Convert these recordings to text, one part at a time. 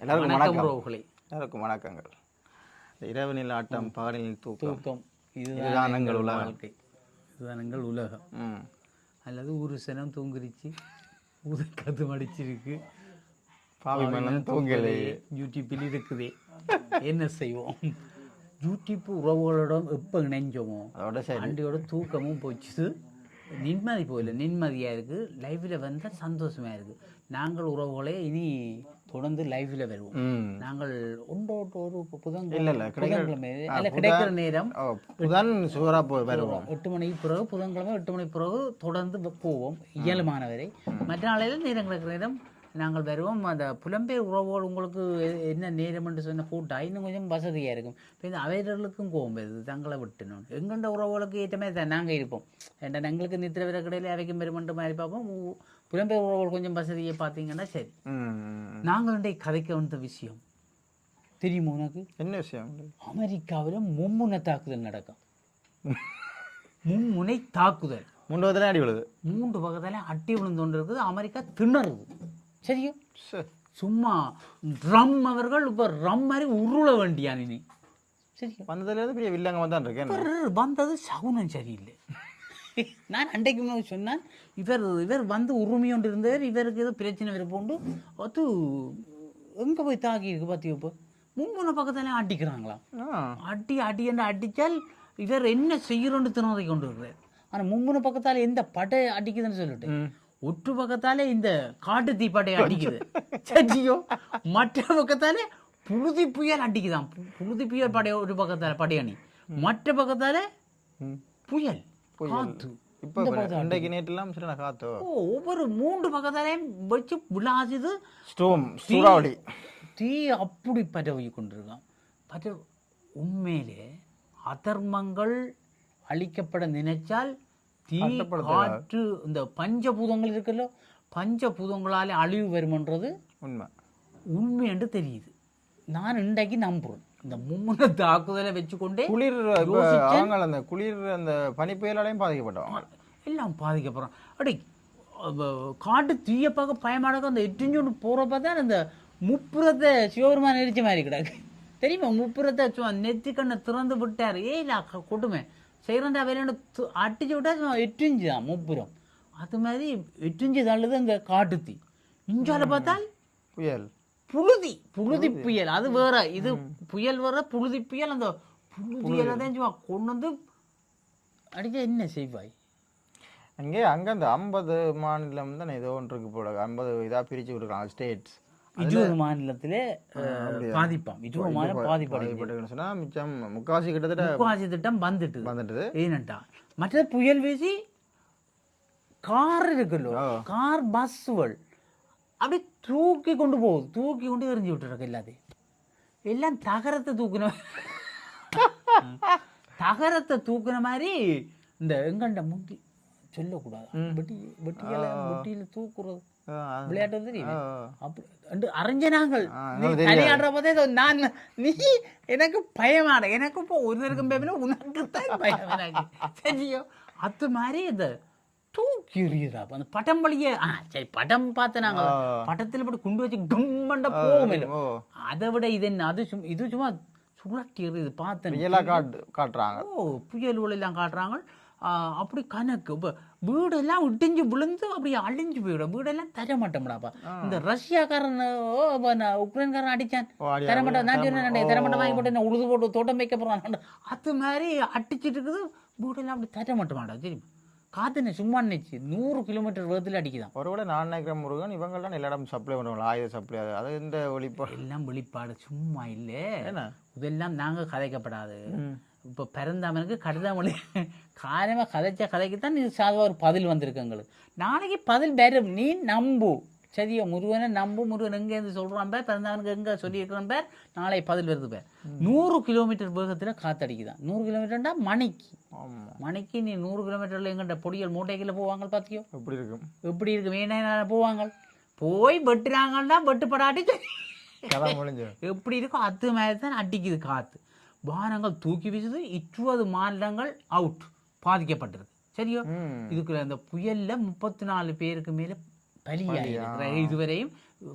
எல்லாருக்கும் உறவுகளே, எல்லாருக்கும் வணக்கங்கள். இரவு நில ஆட்டம், பகலில் தூக்கம், இதுதான் எங்கள் வாழ்க்கை, இதுதான் எங்கள் உலகம். அல்லது ஒரு சனம் தூங்கிருச்சு, உதக்கத்து மடிச்சிருக்கு, யூடியூப்பில் இருக்குதே, என்ன செய்வோம்? யூடியூப் உறவுகளிடம் எப்போ இணைஞ்சோமோ அண்டையோட தூக்கமும் போச்சு, நிம்மதி போயில, நிம்மதியாக இருக்குது. லைவில் வந்தால் சந்தோஷமாக இருக்குது. நாங்கள் உறவுகளே இனி தொடர்ந்து லைவில் வருவோம். நாங்கள் ஒரு புதன்கிழமை கிடைக்கிற நேரம் 8 மணிக்கு பிறகு, புதன்கிழமை 8 மணிக்கு பிறகு தொடர்ந்து போவோம் இயலுமானவரை. மற்ற நாளையில் நேரம் கிடைக்கிற நேரம் நாங்கள் வருவோம். அந்த புலம்பெயர் உறவுகள் உங்களுக்கு என்ன நேரம் என்று சொன்ன கூட்டா இன்னும் கொஞ்சம் வசதியாக இருக்கும். இப்போ இந்த அவைகளுக்கும் கோம்பது தங்களை விட்டுணும். எங்கண்ட உறவுகளுக்கு ஏற்றமே தான் நாங்கள் இருப்போம். ஏன்னா எங்களுக்கு நித்திர விர கடையில் அவைக்கும் பெருமண்டு மாதிரி பார்ப்போம். புலம்பெயர் உறவுகள் கொஞ்சம் வசதியை பார்த்தீங்கன்னா சரி. நாங்கள் கதைக்க வந்த விஷயம் தெரியுமா உனக்கு? என்ன விஷயம்? அமெரிக்காவில் மும்முனை தாக்குதல் நடக்கும். மும்முனை தாக்குதல் 3 பக்கத்தில் அடி விழுந்தோண்டு இருக்குது. அமெரிக்கா திணறுது. சரியோ? சும்மா ரம் அவர்கள் இப்போ ரம் மாதிரி உருள வேண்டியான். இனி சரி வந்ததுலேருந்து பெரிய வில்லங்க தான் இருக்கேன். வந்தது சகுனம் சரியில்லை. நான் அன்றைக்கு சொன்னேன், இவர் வந்து உரிமையோண்டு இருந்தவர், இவருக்கு ஏதோ பிரச்சனை வர போண்டு அது எங்கே போய் தாக்கி இருக்கு பார்த்தியோ. இப்போ 3 பக்கத்தில் அடிக்கிறாங்களாம். அடி என்று அடித்தால் இவர் என்ன செய்யறோன்னு திறமை கொண்டு இருக்கிறார். ஆனால் 3 பக்கத்தால் எந்த படை அடிக்குதுன்னு சொல்லிட்டு ஒற்று பக்கத்தாலே இந்த காட்டு தீப்படையை அடிக்குது. சரியோ? மற்ற பக்கத்தாலே புழுதி புயல் அடிக்குதான். புழுதி புயல் படை ஒரு பக்கத்தால படையணி, மற்ற பக்கத்தாலே புயல் காத்து. ஒவ்வொரு 3 பக்கத்தாலையும் வச்சு விளாசுது. தீ அப்படி பரவி கொண்டிருக்கான். உண்மையிலே அதர்மங்கள் அழிக்கப்பட நினைச்சால் தீ, காற்று, இந்த பஞ்சபூதங்கள் இருக்குல்ல, பஞ்சபூதங்களாலே அழிவு வருமன்றது உண்மை என்று தெரியுது. நான் இன்றைக்கு நம்புறேன். இந்த மும்முனை தாக்குதலை வச்சுக்கொண்டே குளிர் அந்த பனிப்புயலாலையும் பாதிக்கப்பட்டவங்க எல்லாம் பாதிக்கப்படுறோம். அப்படி காட்டு தீய பார்க்க பயமாடக்க அந்த 8 ஒன்று போகிறப்ப தான் அந்த முப்புறத்தை சிவபெருமான் எரிச்ச மாதிரி கிடக்கு. தெரியுமா? முப்புறத்தை நெத்தி கண்ணை திறந்து விட்டார். ஏலா கொடுமை செய்கிறா வேலையோட அடிச்சு விட்டா 8 இன்ச்சு தான் முப்புறம். அது மாதிரி 8 இன்ச்சு தள்ளுது அந்த காட்டு தீ. இஞ்சால பார்த்தால் புழுதி புயல். அது வேற, இது புயல் வேற, புழுதி புயல். அந்த புழுதியலை தான் சும்மா கொண்டு வந்து அடிச்சா என்ன செய்வாய்? அங்கே அந்த 50 மாநிலம் தான் ஏதோ ஒன்று இருக்கு போல. 50 இதாக பிரித்து விட்டுருக்காங்க ஸ்டேட்ஸ். 20 மாநிலத்திலே பாதிப்பாம். 20 மாநிலம் பாதிப்பட்டு சொன்னா மிச்சம் முக்காவாசி திட்டம் வந்துட்டு. ஏனண்டா மற்ற புயல் வீசி கார் இருக்குல்லோ, கார் பஸ்ஸுகள் அப்படி தூக்கி கொண்டு போகுது. தூக்கி கொண்டு எரிஞ்சு விட்டுருக்கு. எல்லாத்தையும் எல்லாம் தகரத்தை தூக்குன மாதிரி இந்த எங்கண்ட முட்டி சொல்லக்கூடாது. வெட்டியில தூக்குறது விளையாட்டு தெரியும். அப்படி அறிஞ்சனாங்கள் விளையாடுற போதே நான் நீ எனக்கு பயமாட, எனக்கு இப்போ ஒருத்தருக்கும் பயமில்லை, உனக்குத்தான் பயம். சரியோ? அது மாதிரி இந்த தூக்கி எறியுதா அந்த படம் வழியே. சரி, படம் பார்த்து நாங்கள் படத்தில் இப்படி குண்டு வச்சு கம்மண்ட போகும். அதை விட இது என்ன, இது சும்மா சுழட்டி எறியுது. பார்த்தேன் காட்டுறாங்க. புயல் எல்லாம் காட்டுறாங்க. அப்படி கணக்கு இப்போ வீடெல்லாம் இடிஞ்சு விழுந்து அப்படியே அழிஞ்சு போயிடும். வீடெல்லாம் தர மாட்டோம்டாப்பா. இந்த ரஷ்யாக்காரன் உக்ரைன்காரன் அடிச்சான், தரமாட்டேன். நான் சொன்னேன் தரமாட்டம் வாங்கி போட்டு என்ன உழுது போட்டு தோட்டம் வைக்க போறான். அது மாதிரி அடிச்சுட்டு இருக்குது. வீடெல்லாம் அப்படி தர மாட்டோமாடா. தெரியுமா? காத்துன்னு சும்மா நினைச்சு 100 கிலோமீட்டர் வேகத்தில் அடிக்குதான். ஒருவேளை நான் நினைக்கிற முருகன் இவங்கெல்லாம் எல்லா இடம் சப்ளை பண்ணுவாங்க, ஆயுத சப்ளை. அது இந்த வெளிப்பாடு எல்லாம் வெளிப்பாடு சும்மா இல்லை. இதெல்லாம் நாங்கள் கதைக்கப்படாது. இப்போ பிறந்தவனுக்கு கடிதமொழி காரணமாக கதைக்குத்தான் இது சாதுவாக ஒரு பதில் வந்திருக்கு எங்களுக்கு. நாளைக்கு பதில் வரும், நீ நம்பு. சரியா? முருகனை நம்பு. முருகன் எங்கேருந்து சொல்கிறான் பேர், பிறந்தவனுக்கு எங்கே சொல்லியிருக்கிறான் பேர், நாளை பதில் வருது பேர். 100 கிலோமீட்டர் வேகத்தில் காத்தடிக்குதான். 100 கிலோமீட்டர்னா மணிக்கு நீ 100 கிலோமீட்டரில் எங்கிட்ட பொடிகள் மூட்டைகளில் போவாங்க. பார்த்தியோ எப்படி இருக்கும்? ஏன்னா போவாங்க, போய் வெட்டுறாங்கன்னா வெட்டுப்படாட்டி எப்படி இருக்கும்? அது மாதிரி தான் அடிக்குது காற்று. வானங்கள் தூக்கி வீசுது. 20 மாநிலங்கள் அவுட், பாதிக்கப்பட்டிருக்கு. சரியோ? இதுக்குள்ள இந்த புயல்ல 34 பேருக்கு மேல பலியாக இதுவரையும்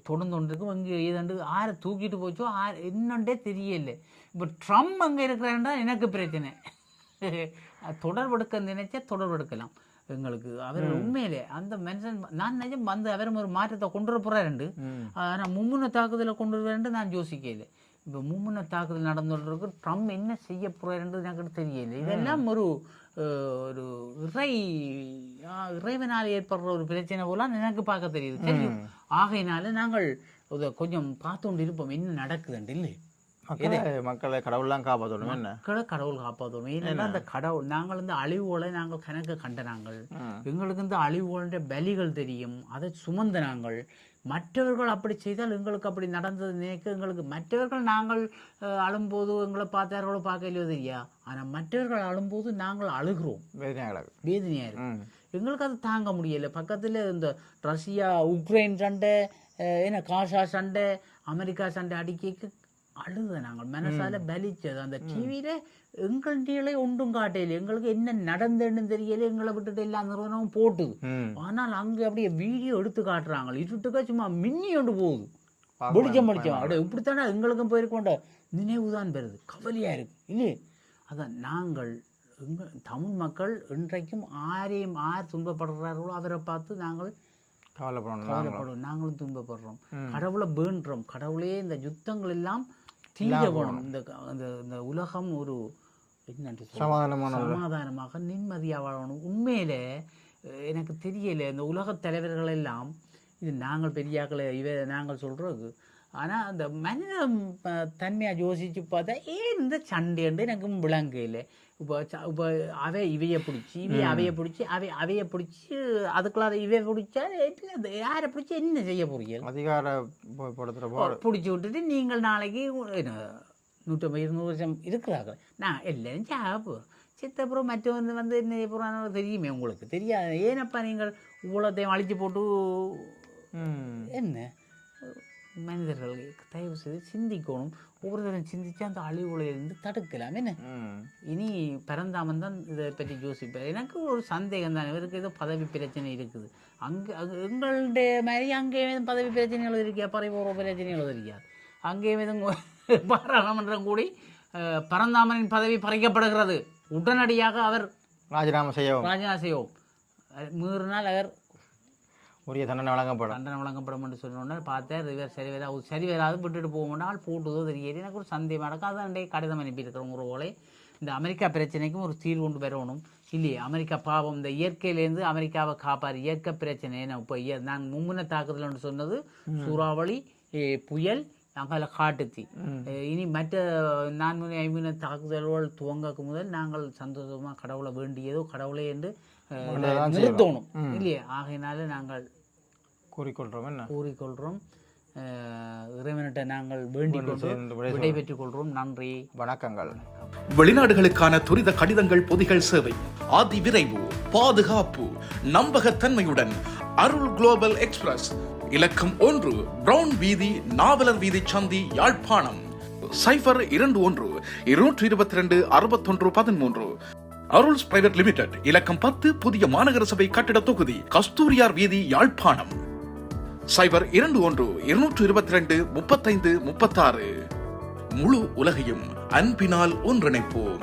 தொடர்ந்து கொண்டிருக்கும். இங்கே ஏதாண்டு ஆரை தூக்கிட்டு போச்சோ என்னண்டே தெரியல. இப்போ ட்ரம்ப் அங்கே இருக்கிறாருன்னா எனக்கு பிரச்சனை. தொடர்பெடுக்க நினைச்சா தொடர்பெடுக்கலாம் எங்களுக்கு. அவர் உண்மையிலே அந்த மனுஷன் நான் நினைச்சேன் வந்து அவரும் ஒரு மாற்றத்தை கொண்டு வர போகிறாருண்டு. ஆனால் மும்முனை தாக்குதலை கொண்டு வருவாருன்னு நான் யோசிக்கல. இப்போ மும்முனை தாக்குதல் நடந்துருக்கு. ட்ரம்ப் என்ன செய்ய போகிறாருன்றது எனக்கு தெரியல. இதெல்லாம் ஒரு ஒரு இறைவனால் ஏற்படுற ஒரு பிரச்சனை போல எனக்கு பார்க்க தெரியுது. தெரியும். ஆகையினால நாங்கள் கொஞ்சம் பார்த்து கொண்டு இருப்போம் என்ன நடக்குதுண்டு. இல்லை மக்களை கடவுள்லாம் காப்பாற்றணும். என்ன மக்களை கடவுள் காப்பாற்றணும். ஏன்னா அந்த கடவுள் நாங்கள் இந்த அழிவுகளை நாங்கள் கணக்கு கண்ட நாங்கள் எங்களுக்கு இந்த அழிவுகளுடைய பலிகள் தெரியும். அதை சுமந்த நாங்கள் மற்றவர்கள் அப்படி செய்தால் எங்களுக்கு அப்படி நடந்தது நினைக்க எங்களுக்கு மற்றவர்கள் நாங்கள் அழும்போது எங்களை பார்த்தார்களோ பார்க்கலையோ தெரியா. ஆனால் மற்றவர்கள் அழும்போது நாங்கள் அழுகிறோம். வேதனையாக இருக்கு. எங்களுக்கு அது தாங்க முடியலை. பக்கத்தில் இந்த ரஷ்யா உக்ரைன் சண்டை என்ன காசா சண்டை அமெரிக்கா சண்டை அடிக்க அழுத நாங்கள் மனசால பலிச்சது. அந்த டிவியில எங்கள்டே ஒன்றும் காட்டையில எங்களுக்கு என்ன நடந்ததுன்னு தெரியல. எங்களை விட்டுட்டு எல்லா நிறுவனமும் போட்டுது. ஆனால் அங்கே அப்படியே வீடியோ எடுத்து காட்டுறாங்க. இருட்டுக்கா சும்மா மின்னி கொண்டு போகுது. முடிச்சம் அப்படியே இப்படித்தானே எங்களுக்கும் போயிருக்கோண்ட நினைவுதான் பெறுது. கவலையா இருக்கு இல்லையே. அதான் நாங்கள் தமிழ் மக்கள் இன்றைக்கும் ஆரையும் யார் துன்பப்படுறார்களோ அவரை பார்த்து நாங்கள் கவலைப்படுவோம். நாங்களும் துன்பப்படுறோம். கடவுளை வேண்டுறோம். கடவுளே இந்த யுத்தங்கள் எல்லாம் தீர வேணும். இந்த உலகம் ஒரு சமாதானமாக நிம்மதியாக வாழணும். உண்மையில எனக்கு தெரியல இந்த உலக தலைவர்கள் எல்லாம் இது நாங்கள் பெரியாக்களை நாங்கள் சொல்றது. ஆனால் அந்த மனித தன்மையாக யோசிச்சு பார்த்தா ஏன் இந்த சண்டைண்டு எனக்கு விளங்கல. இப்போ இவையை பிடிச்சி அவையை பிடிச்சி அவையை பிடிச்சி அதுக்குள்ளார இவையை பிடிச்சா யாரை பிடிச்சி என்ன செய்ய போறீங்க? அதிகாரப்படுத்துகிற பிடிச்சி விட்டுட்டு நீங்கள் நாளைக்கு 150-200 வருஷம் இருக்கிறார்கள். நான் எல்லாரும் சாப்பிடு சித்தப்புறம் மற்றவங்க வந்து என்ன செய்ய போகிறாங்க தெரியுமே உங்களுக்கு தெரியாது. ஏனப்பா நீங்கள் உலகத்தையும் அழிச்சு போட்டு என்ன மனிதர்கள் தயவு செய்து சிந்திக்கணும். ஒவ்வொருத்தரும் சிந்திச்சு அந்த அழிவுகளிலிருந்து தடுக்கலாம். என்ன இனி பரந்தாமன் தான் இதை பற்றி யோசிப்பார். எனக்கு ஒரு சந்தேகம் தான். இவருக்கு ஏதோ பதவி பிரச்சனை இருக்குது. அங்கே எங்களுடைய மாதிரி அங்கேயும் பதவி பிரச்சனைகள் இருக்கியா, பறைபோற பிரச்சனைகள் இருக்காது. அங்கேயும் எதுவும் பாராளுமன்றம் கூடி பரந்தாமனின் பதவி பறிக்கப்படுகிறது. உடனடியாக அவர் ராஜினாமா செய்யவும் மீறினால் அவர் உரிய தண்டனை வழங்கப்படும் என்று சொன்னோன்னே பார்த்தேன். இவர் சரி வராது விட்டுட்டு போகணும்னால் போட்டுதோ தெரியல. எனக்கு ஒரு சந்தேகம் நடக்காது. அண்டே கடிதம் அனுப்பியிருக்கிறோம் ஒரு ஓலை. இந்த அமெரிக்கா பிரச்சனைக்கும் ஒரு தீர்வு கொண்டு வரணும் இல்லையே. அமெரிக்கா பாவம் இந்த இயற்கையிலேருந்து அமெரிக்காவை காப்பார். இயற்கை பிரச்சனை இப்போ நான் மும்முனை தாக்குதல் சொன்னது சூறாவளி, புயல், அங்கே காட்டுத்தீ. இனி மற்ற 4-5 தாக்குதல்கள் துவங்கக்கு முதல் நாங்கள் சந்தோஷமாக கடவுளை வேண்டியதோ கடவுளே என்று நிறுத்தணும் இல்லையே. ஆகையினால நாங்கள் கூறிக்கொள்கிறோம். இறைவனிட்ட நாங்கள் வேண்டிக் கொண்டு விடைபெற்றுக் கொள்கிறோம். நன்றி, வணக்கங்கள். வெளிநாடுகளுக்கான துரித கடிதங்கள் பொதிகள் சேவை, அதி விரைவு, பாதுகாப்பு, நம்பகத்தன்மையுடன் அருள் குளோபல் எக்ஸ்பிரஸ், இலக்கம் 1, பிரவுன் வீதி, நாவலர் வீதி சந்தி, யாழ்ப்பாணம். 01-222-61-13. அருள்ஸ் பிரைவேட் லிமிடெட், இலக்கம் 10, புதிய மாநகர சபை கட்டிட தொகுதி, கஸ்தூரியார் வீதி, யாழ்ப்பாணம். 02-222-35-36. முழு உலகையும் அன்பினால் ஒன்றிணைப்போம்.